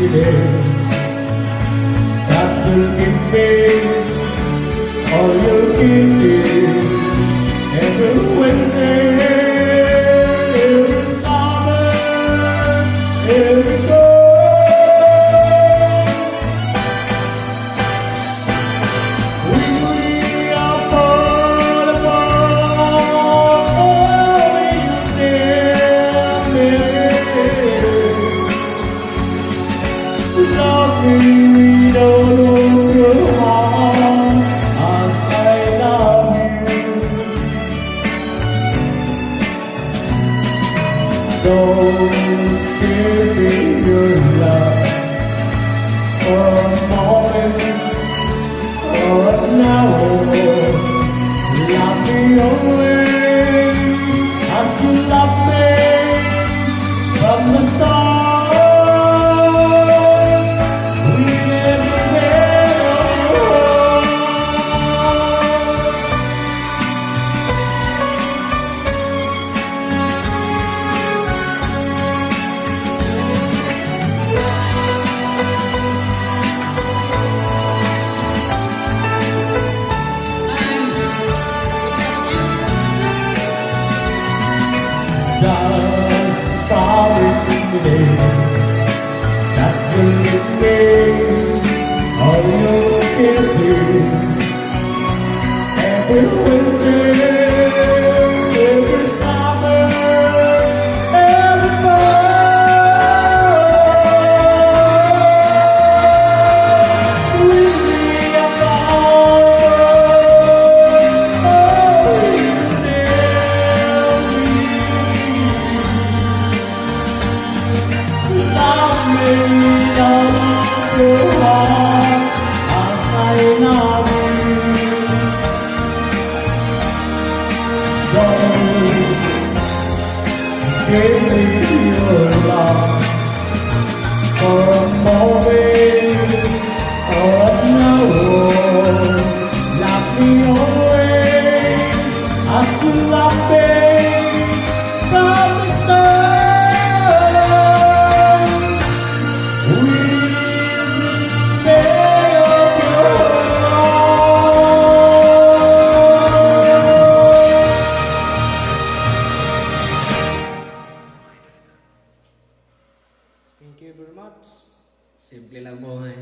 incident that will give me all your kisses every winter, every summer, every fall. We are fall apart, oh, you near me. Love me, don't know your heart as I love you. Don't give me your love for a moment or an hour. Love me always as you love me from the start. Just promise me that will give me all your kisses every winter, every summer, every fall. We are bound, oh, you near me. Love me, love your heart as I love you. Don't give me your love for a moment or an hour. Love me always as you love me from the start. We made of your Thank you very much. Simple lang buhay.